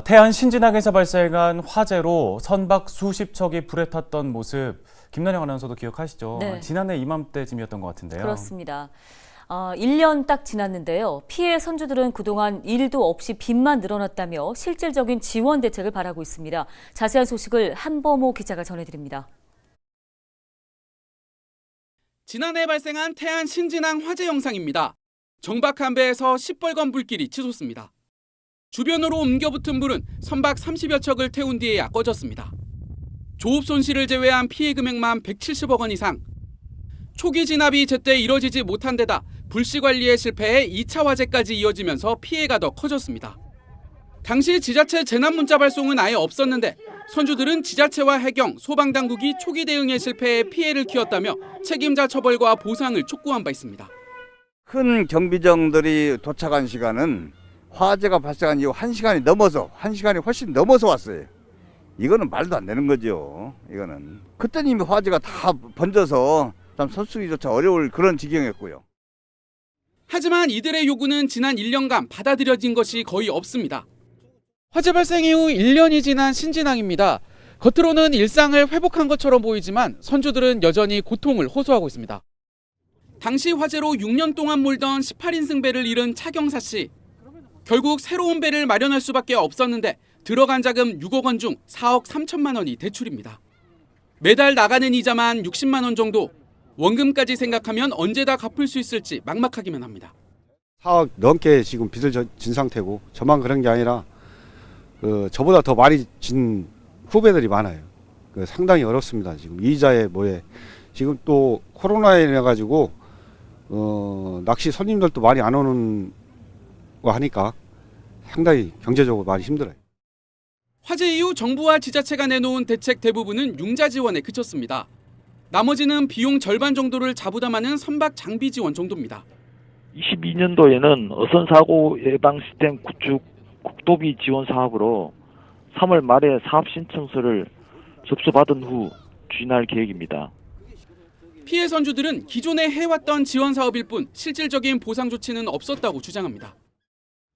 태안 신진항에서 발생한 화재로 선박 수십 척이 불에 탔던 모습, 김난영 아나운서도 기억하시죠? 네. 지난해 이맘때쯤이었던 것 같은데요. 그렇습니다. 1년 딱 지났는데요. 피해 선주들은 그동안 일도 없이 빚만 늘어났다며 실질적인 지원 대책을 바라고 있습니다. 자세한 소식을 한범호 기자가 전해드립니다. 지난해 발생한 태안 신진항 화재 영상입니다. 정박한 배에서 시뻘건 불길이 치솟습니다. 주변으로 옮겨붙은 불은 선박 30여 척을 태운 뒤에야 꺼졌습니다. 조업 손실을 제외한 피해 금액만 170억 원 이상. 초기 진압이 제때 이뤄지지 못한 데다 불씨 관리에 실패해 2차 화재까지 이어지면서 피해가 더 커졌습니다. 당시 지자체 재난 문자 발송은 아예 없었는데 선주들은 지자체와 해경, 소방당국이 초기 대응에 실패해 피해를 키웠다며 책임자 처벌과 보상을 촉구한 바 있습니다. 큰 경비정들이 도착한 시간은 화재가 발생한 이후 1시간이 훨씬 넘어서 왔어요. 이거는 말도 안 되는 거죠. 이거는. 그때는 이미 화재가 다 번져서 참 서수기조차 어려울 그런 지경이었고요. 하지만 이들의 요구는 지난 1년간 받아들여진 것이 거의 없습니다. 화재 발생 이후 1년이 지난 신진항입니다. 겉으로는 일상을 회복한 것처럼 보이지만 선주들은 여전히 고통을 호소하고 있습니다. 당시 화재로 6년 동안 몰던 18인승 배를 잃은 차경사 씨. 결국 새로운 배를 마련할 수밖에 없었는데 들어간 자금 6억 원 중 4억 3천만 원이 대출입니다. 매달 나가는 이자만 60만 원 정도. 원금까지 생각하면 언제 다 갚을 수 있을지 막막하기만 합니다. 4억 넘게 지금 빚을 진 상태고 저만 그런 게 아니라 저보다 더 많이 진 후배들이 많아요. 상당히 어렵습니다. 지금 이자에 뭐에 지금 또 코로나에 인해 가지고 낚시 손님들도 많이 안 오는 거 하니까 상당히 경제적으로 많이 힘들어요. 화재 이후 정부와 지자체가 내놓은 대책 대부분은 융자 지원에 그쳤습니다. 나머지는 비용 절반 정도를 자부담하는 선박 장비 지원 정도입니다. 22년도에는 어선 사고 예방 시스템 구축 국도비 지원 사업으로 3월 말에 사업 신청서를 접수받은 후 추진할 계획입니다. 피해 선주들은 기존에 해왔던 지원 사업일 뿐 실질적인 보상 조치는 없었다고 주장합니다.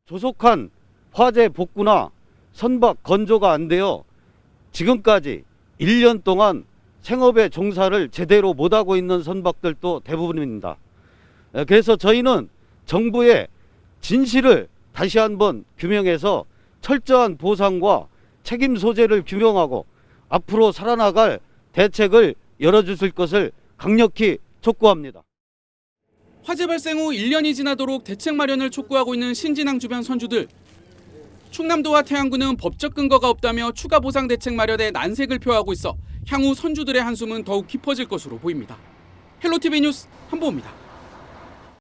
조속한 화재 복구나 선박 건조가 안 되어 지금까지 1년 동안 생업의 종사를 제대로 못하고 있는 선박들도 대부분입니다. 그래서 저희는 정부의 진실을 다시 한번 규명해서 철저한 보상과 책임 소재를 규명하고 앞으로 살아나갈 대책을 열어주실 것을 강력히 촉구합니다. 화재 발생 후 1년이 지나도록 대책 마련을 촉구하고 있는 신진항 주변 선주들. 충남도와 태안군은 법적 근거가 없다며 추가 보상 대책 마련에 난색을 표하고 있어 향후 선주들의 한숨은 더욱 깊어질 것으로 보입니다. 헬로티비 뉴스 한보호입니다.